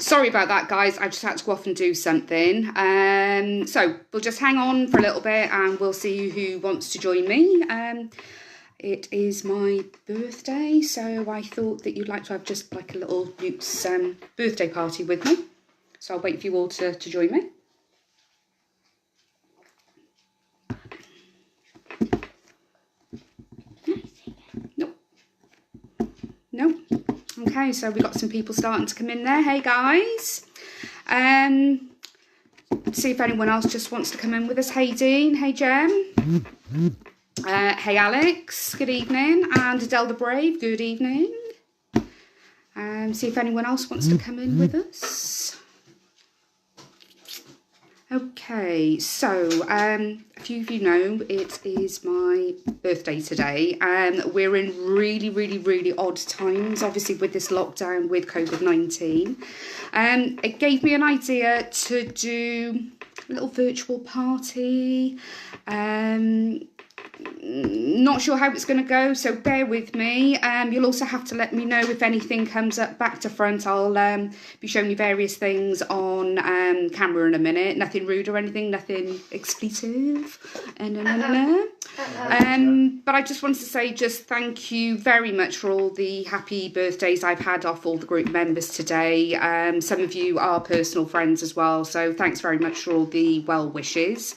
Sorry about that, guys. I just had to go off and do something. So we'll just hang on for a little bit and we'll see who wants to join me. It is my birthday, so I thought that you'd like to have just like a little Luke's birthday party with me. So I'll wait for you all to join me. No. Okay, so we've got some people starting to come in there. Hey guys. See if anyone else just wants to come in with us. Hey Dean, hey Jem. Hey Alex, good evening. And Adele the Brave, good evening. See if anyone else wants to come in with us. Okay, so a few of you know it is my birthday today. We're in really odd times, obviously, with this lockdown with COVID-19. It gave me an idea to do a little virtual party. Not sure how it's going to go, so bear with me. You'll also have to let me know if anything comes up back to front. I'll be showing you various things on camera in a minute. Nothing rude or anything, nothing expletive. But I just wanted to say just thank you very much for all the happy birthdays I've had off all the group members today. Some of you are personal friends as well, so thanks very much for all the well wishes.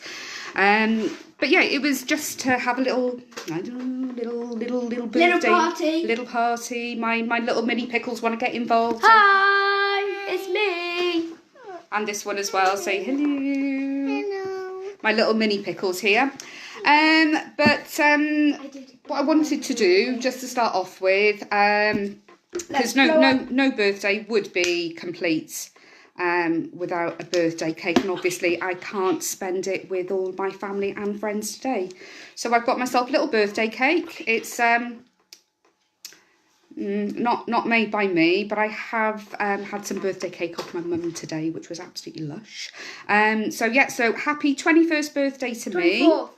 But yeah, it was just to have a little, I don't know, little birthday, little party. My little mini pickles want to get involved. Hi, it's me. And this one as well. Say hello. Hello. My little mini pickles here. But what I wanted to do, just to start off with, because no birthday would be complete without a birthday cake, and obviously I can't spend it with all my family and friends today, so I've got myself a little birthday cake. It's not made by me, but I have had some birthday cake off my mum today, which was absolutely lush. So happy 21st birthday to 24. Me.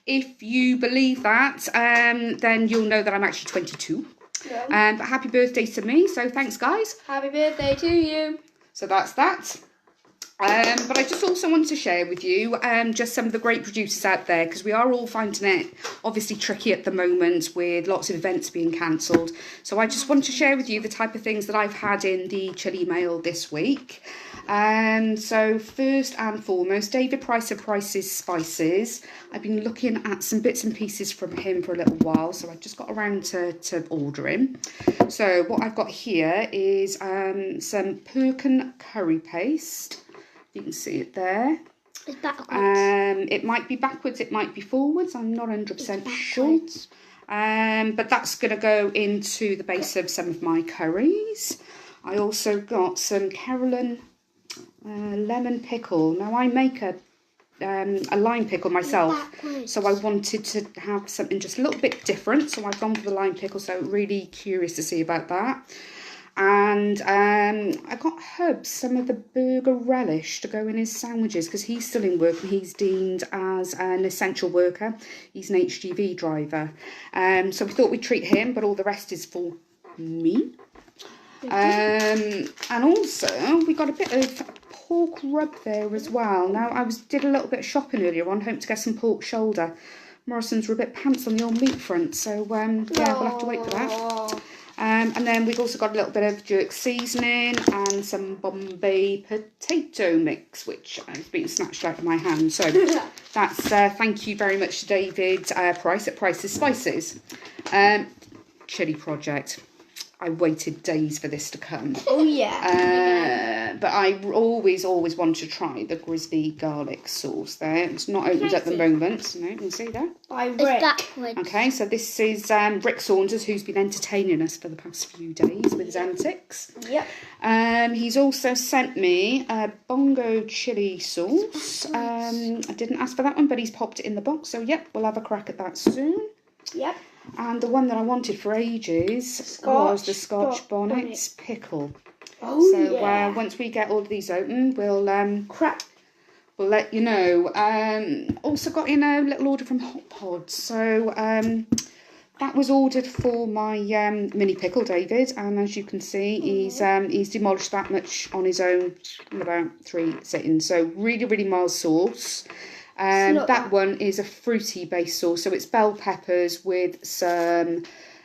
If you believe that, then you'll know that I'm actually 22. Yeah. But happy birthday to me, so thanks guys. Happy birthday to you. So that's that. But I just also want to share with you just some of the great producers out there, because we are all finding it obviously tricky at the moment with lots of events being cancelled. So I just want to share with you the type of things that I've had in the Chilli mail this week. So first and foremost, David Price of Price's Spices. I've been looking at some bits and pieces from him for a little while, so I just got around to ordering. So what I've got here is some Perkin curry paste. You can see it there. It's backwards. It might be backwards, it might be forwards. I'm not 100% sure. But that's going to go into the base of some of my curries. I also got some Carolyn lemon pickle. Now I make a lime pickle myself, so I wanted to have something just a little bit different. So I've gone for the lime pickle. So really curious to see about that. And I got Hubs some of the burger relish to go in his sandwiches, because he's still in work and he's deemed as an essential worker. He's an HGV driver. So we thought we'd treat him, but all the rest is for me. And also we got a bit of pork rub there as well. Now I did a little bit of shopping earlier on, hoping to get some pork shoulder. Morrison's were a bit pants on the old meat front, so yeah, we'll have to wait for that. And then we've also got a little bit of jerk seasoning and some Bombay potato mix, which has been snatched out of my hand. So that's thank you very much to David Price at Price's Spices. Chilli project. I waited days for this to come. Oh yeah. But I always want to try the grizzly garlic sauce there. It's not opened at the moment. No, you can see that. By Rick. Okay, so this is Rick Saunders, who's been entertaining us for the past few days with his antics. Yep. He's also sent me a bongo chili sauce. I didn't ask for that one, but he's popped it in the box. So yep, we'll have a crack at that soon. Yep. And the one that I wanted for ages was the Scotch Bonnets pickle. Oh, so yeah. Once we get all of these open, we'll let you know. Also got in a little order from Hot Pods. So that was ordered for my mini pickle, David, and as you can see, he's demolished that much on his own in about 3 sittings. So really, really mild sauce. That one is a fruity based sauce, so it's bell peppers with some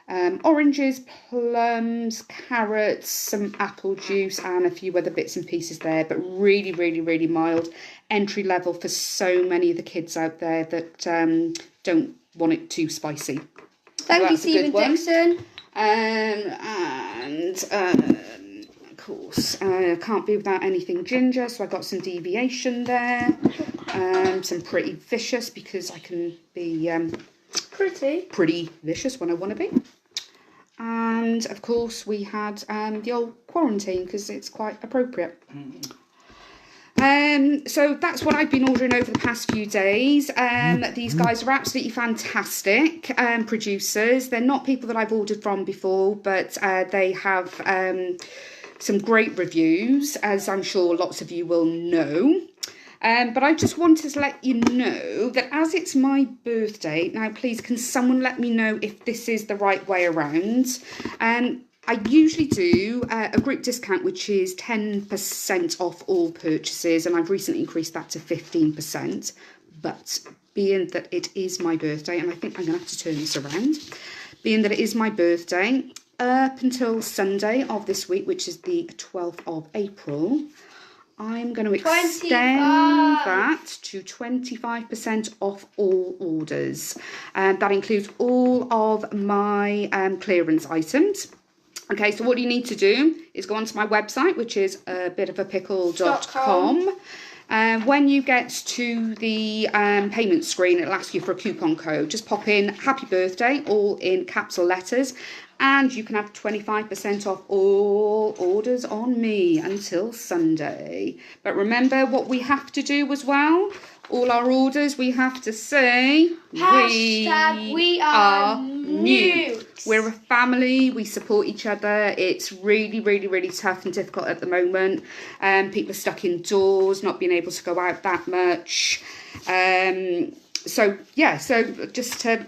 oranges, plums, carrots, some apple juice, and a few other bits and pieces there. But really, really, really mild, entry level for so many of the kids out there that don't want it too spicy. Thank you, Stephen Dixon. Of course, can't be without anything ginger, so I got some deviation there. Some pretty vicious, because I can be pretty vicious when I want to be. And of course we had the old quarantine, because it's quite appropriate. So that's what I've been ordering over the past few days. These guys are absolutely fantastic producers. They're not people that I've ordered from before, but they have some great reviews, as I'm sure lots of you will know. But I just wanted to let you know that as it's my birthday, now please can someone let me know if this is the right way around. I usually do a group discount, which is 10% off all purchases, and I've recently increased that to 15%. But being that it is my birthday, and I think I'm going to have to turn this around, being that it is my birthday, up until Sunday of this week, which is the 12th of April, I'm going to extend that to 25% off all orders. That includes all of my clearance items. Okay, so what you need to do is go onto my website, which is abitofapickle.com. When you get to the payment screen, it'll ask you for a coupon code. Just pop in happy birthday, all in capital letters, and you can have 25% off all orders on me until Sunday. But remember what we have to do as well. All our orders, we have to say, we are new. We're a family, we support each other. It's really, really, really tough and difficult at the moment. People are stuck indoors, not being able to go out that much. So just to...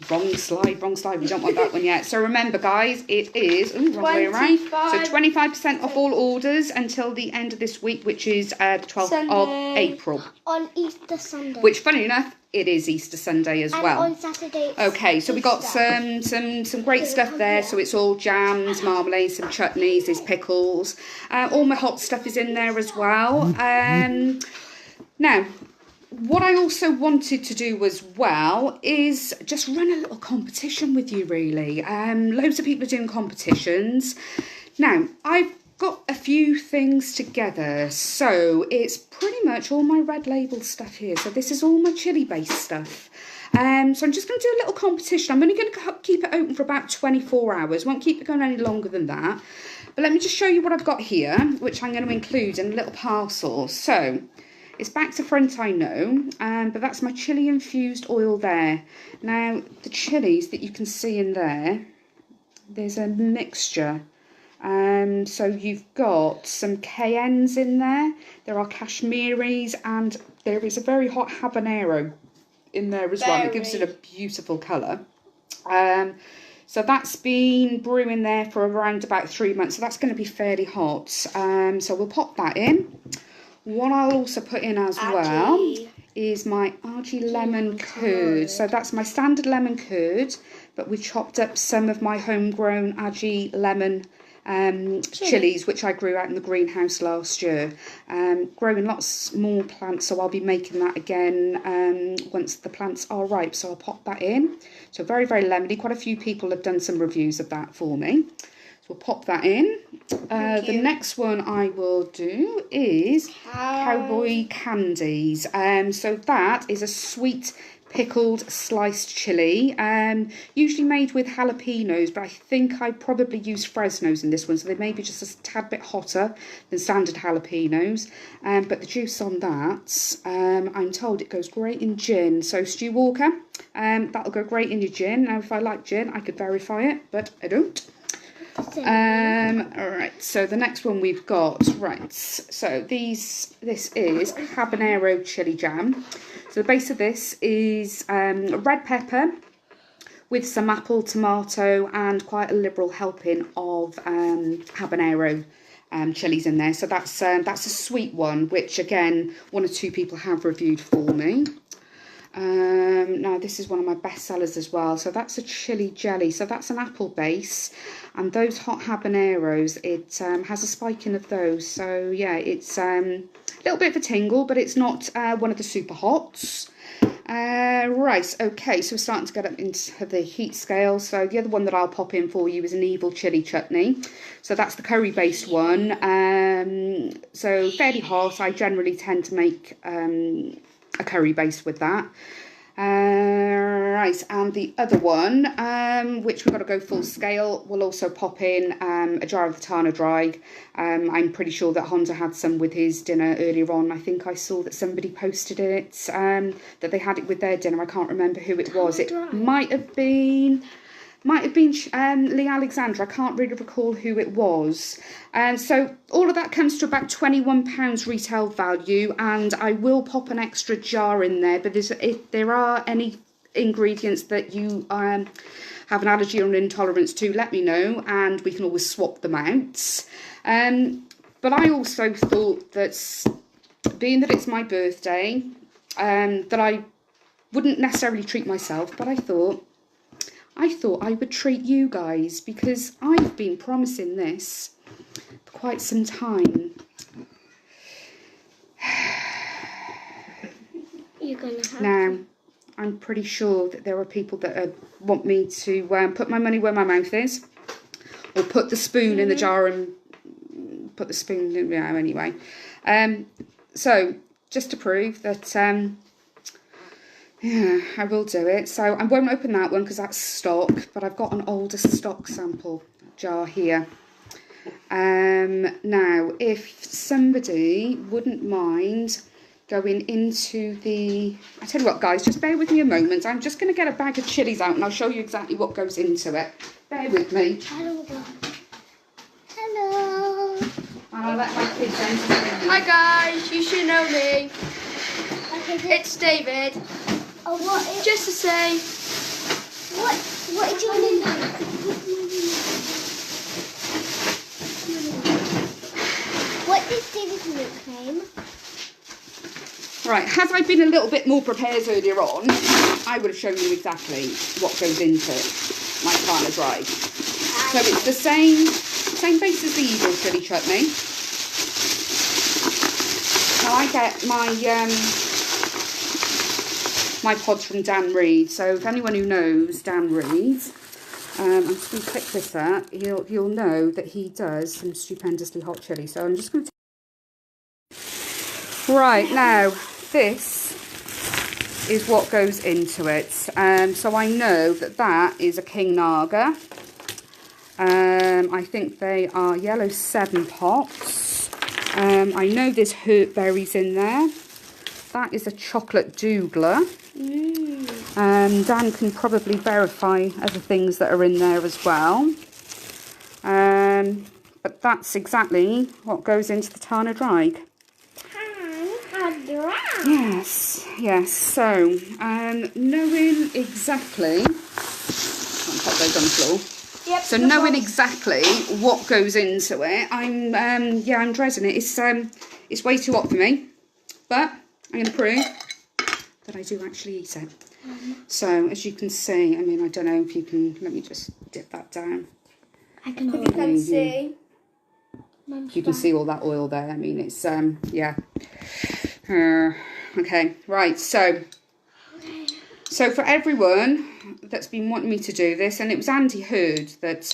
Wrong slide, we don't want that one yet. So remember, guys, it is wrong way around. So 25% off all orders until the end of this week, which is the 12th of April. On Easter Sunday. Which, funny enough, it is Easter Sunday as well. On Saturday. Okay, so we got some great stuff there. So it's all jams, marmalades, some chutneys, there's pickles. All my hot stuff is in there as well. Now, what I also wanted to do as well is just run a little competition with you, really. Loads of people are doing competitions. Now, I've got a few things together. So it's pretty much all my red label stuff here. So this is all my chili-based stuff. So I'm just going to do a little competition. I'm only going to keep it open for about 24 hours. Won't keep it going any longer than that. But let me just show you what I've got here, which I'm going to include in a little parcel. So... it's back to front, I know, but that's my chilli infused oil there. Now, the chilies that you can see in there, there's a mixture. So you've got some cayennes in there, there are Kashmiris, and there is a very hot habanero in there as well. It gives it a beautiful colour. So that's been brewing there for around about 3 months, so that's going to be fairly hot. So we'll pop that in. What I'll also put in as well is my Argy lemon curd. So that's my standard lemon curd, but we chopped up some of my homegrown Argy lemon chilies, which I grew out in the greenhouse last year. Growing lots more plants, so I'll be making that again once the plants are ripe. So I'll pop that in. So very, very lemony. Quite a few people have done some reviews of that for me. So we'll pop that in. The next one I will do is cowboy candies. So that is a sweet pickled sliced chilli, usually made with jalapenos, but I think I probably use Fresnos in this one, so they may be just a tad bit hotter than standard jalapenos. But the juice on that, I'm told it goes great in gin. So Stu Walker, that'll go great in your gin. Now if I like gin, I could verify it, but I don't. Alright, so the next one we've got, right, so this is habanero chili jam. So the base of this is red pepper with some apple, tomato and quite a liberal helping of habanero chilies in there. So that's a sweet one, which again, 1 or 2 people have reviewed for me. Now this is one of my best sellers as well. So that's a chili jelly. So that's an apple base, and those hot habaneros, it has a spiking of those. So yeah, it's a little bit of a tingle, but it's not one of the super hots. Right, okay, so we're starting to get up into the heat scale. So the other one that I'll pop in for you is an evil chili chutney. So that's the curry based one. So fairly hot. I generally tend to make a curry base with that. Right, and the other one, which we've got to go full scale, we'll also pop in a jar of the Tana Dry. I'm pretty sure that Honda had some with his dinner earlier on. I think I saw that somebody posted it, that they had it with their dinner. I can't remember who it was. It might have been Lee Alexander. I can't really recall who it was. And so all of that comes to about £21 retail value, and I will pop an extra jar in there. But if there are any ingredients that you have an allergy or an intolerance to, let me know, and we can always swap them out. But I also thought that, being that it's my birthday, that I wouldn't necessarily treat myself, but I thought I would treat you guys, because I've been promising this for quite some time. You're gonna have Now, I'm pretty sure that there are people that want me to put my money where my mouth is, or put the spoon in the jar and put the spoon in, anyway. So, just to prove that... yeah, I will do it. So I won't open that one because that's stock, but I've got an older stock sample jar here. Now, if somebody wouldn't mind going into the... I tell you what, guys, just bear with me a moment. I'm just going to get a bag of chilies out and I'll show you exactly what goes into it. Bear with me. Hello. And I'll let my kids in. Hi guys, you should know me. Okay, it's David. Oh, what is... Just to say... What is your name? What is David's nickname? Right, had I been a little bit more prepared earlier on, I would have shown you exactly what goes into my Tana Dry. So it's the same base as the evil chili chutney. Now I get my pods from Dan Reed. So if anyone who knows Dan Reed, I'm just going to click this up, he'll know that he does some stupendously hot chili. So I'm just going to... Right, now this is what goes into it. So I know that is a King Naga. I think they are yellow 7 pots. I know there's hurt berries in there. That is a chocolate dougler. Dan can probably verify other things that are in there as well. But that's exactly what goes into the Tana Dry. Yes. So, knowing exactly... I'll pop those on the floor. Yep, so knowing exactly what goes into it, I'm dreading it. It's way too hot for me, but I'm going to prove that I do actually eat it. So as you can see, I mean, I don't know if you can, let me just dip that down. I can hold it. You can see. You can see all that oil there. I mean, it's, yeah. Okay, right, so for everyone that's been wanting me to do this, and it was Andy Hurd that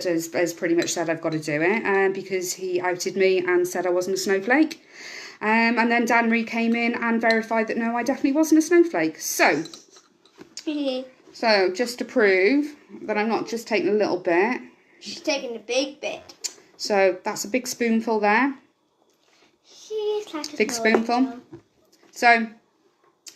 has pretty much said I've got to do it, because he outed me and said I wasn't a snowflake. And then Dan Reed came in and verified that no, I definitely wasn't a snowflake. So just to prove that I'm not just taking a little bit. She's taking a big bit. So that's a big spoonful there. She's like a big spoonful. So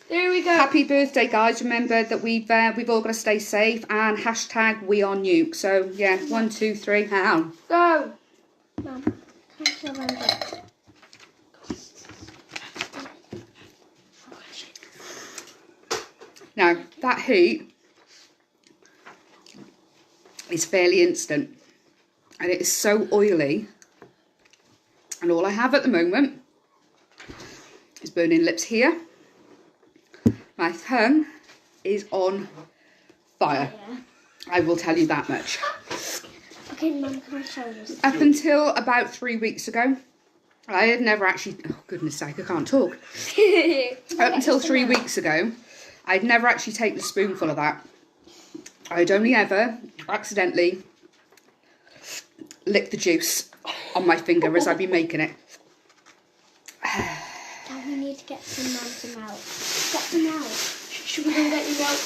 there we go. Happy birthday, guys. Remember that we've all got to stay safe, and hashtag we are nuke. So yeah, 1, 2, 3, how? Go. Mum, can I show them? Now, that heat is fairly instant. And it is so oily. And all I have at the moment is burning lips here. My tongue is on fire. Yeah. I will tell you that much. Okay, Mum, can I show you? Up until about 3 weeks ago, I had never actually... Oh, goodness sake, I can't talk. Up until 3 weeks ago, I'd never actually taken a spoonful of that. I'd only ever accidentally licked the juice on my finger as I'd be making it. Now we need to get some mountain milk. Get them out. Should we go get you milk?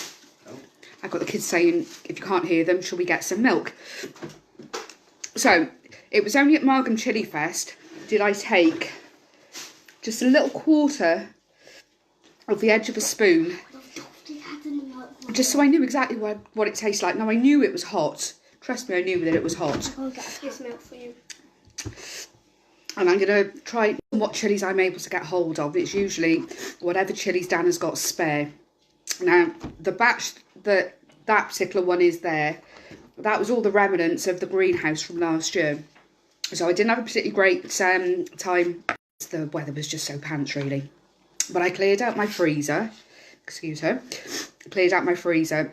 I've got the kids saying, if you can't hear them, shall we get some milk? So, it was only at Margam Chili Fest did I take just a little quarter of the edge of a spoon, just so I knew exactly what it tastes like. Now, I knew it was hot. Trust me, I knew that it was hot. I'll get this milk for you. And I'm going to try what chilies I'm able to get hold of. It's usually whatever chilies Dan has got spare. Now, the batch that particular one is there, that was all the remnants of the greenhouse from last year. So I didn't have a particularly great time. The weather was just so pants, really. But I cleared out my freezer. Excuse her. Cleared out my freezer.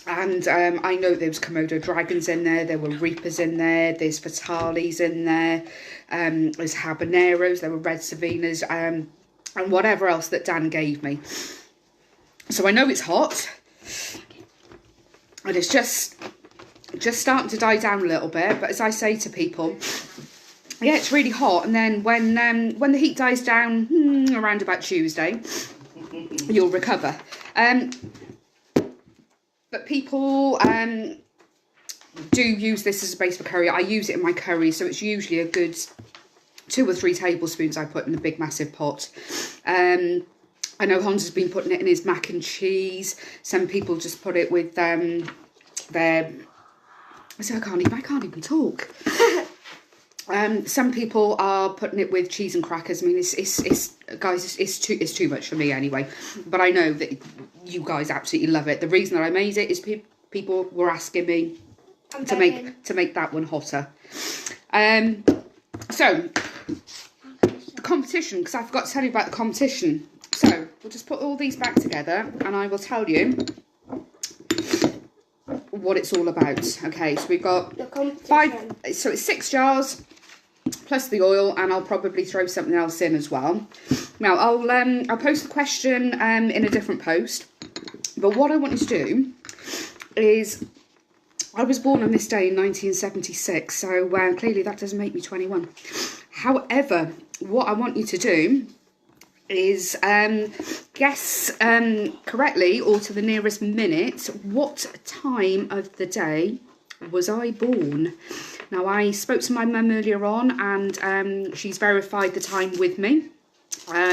And I know there was Komodo dragons in there were reapers in there, there's Vitalis in there, there's habaneros, there were red savinas, and whatever else that Dan gave me. So I know it's hot, and it's just starting to die down a little bit. But as I say to people, yeah, it's really hot, and then when the heat dies down around about Tuesday, you'll recover. But people do use this as a base for curry. I use it in my curry, so it's usually a good 2 or 3 tablespoons I put in a big massive pot. I know Hans has been putting it in his mac and cheese. Some people just put it with their... I can't even talk. Some people are putting it with cheese and crackers. I mean, it's too much for me anyway. But I know that you guys absolutely love it. The reason that I made it is people were asking me to make that one hotter. So the competition, because I forgot to tell you about the competition. So we'll just put all these back together, and I will tell you what it's all about. Okay, so we've got 5. So it's 6 jars. Plus the oil, and I'll probably throw something else in as well. Now I'll post the question in a different post, but what I want you to do is, I was born on this day in 1976, so clearly that doesn't make me 21. However, what I want you to do is guess correctly, or to the nearest minute, what time of the day was I born. Now, I spoke to my mum earlier on, and she's verified the time with me.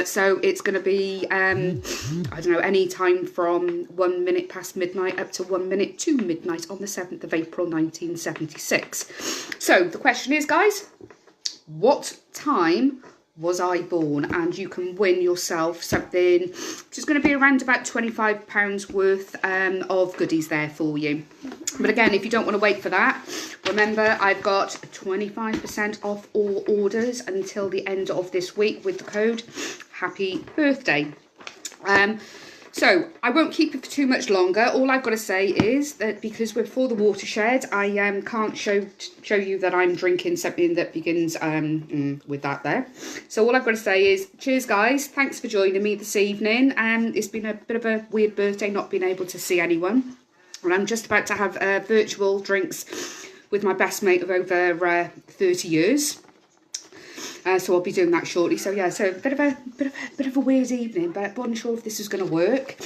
So it's going to be, I don't know, any time from 1 minute past midnight up to 1 minute to midnight on the 7th of April 1976. So the question is, guys, what time was I born? And you can win yourself something which is going to be around about £25 worth of goodies there for you. But again, if you don't want to wait for that, remember I've got 25% off all orders until the end of this week with the code Happy Birthday. So I won't keep it for too much longer. All I've got to say is that because we're for the watershed, I can't show you that I'm drinking something that begins with that there. So all I've got to say is, cheers guys, thanks for joining me this evening. It's been a bit of a weird birthday not being able to see anyone. And I'm just about to have virtual drinks with my best mate of over 30 years. So I'll be doing that shortly. So yeah, so a bit of a weird evening, but I wasn't sure if this was going to work.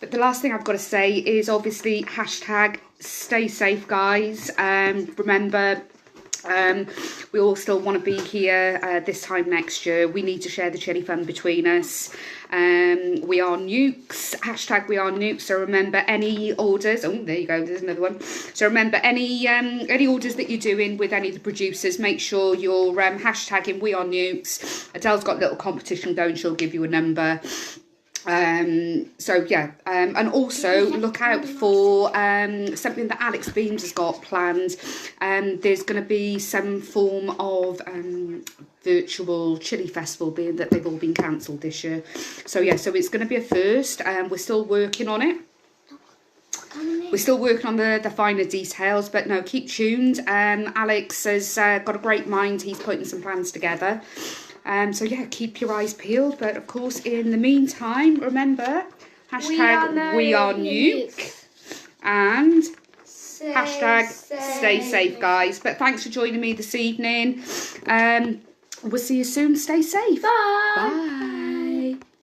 But the last thing I've got to say is obviously hashtag stay safe, guys. Remember, we all still want to be here this time next year. We need to share the chili fund between us. We are nukes. Hashtag we are nukes. So remember, any orders. Oh, there you go. There's another one. So remember, any orders that you're doing with any of the producers, make sure you're hashtagging we are nukes. Adele's got a little competition going. She'll give you a number. So yeah, and also look out for something that Alex Beams has got planned. There's going to be some form of virtual chili festival, being that they've all been cancelled this year. So yeah, so it's going to be a first, and we're still working on it. We're still working on the finer details, but no, keep tuned. Alex has got a great mind. He's putting some plans together. So yeah, keep your eyes peeled. But of course, in the meantime, remember, hashtag we are nuke and hashtag stay safe, guys. But thanks for joining me this evening. We'll see you soon. Stay safe. Bye. Bye.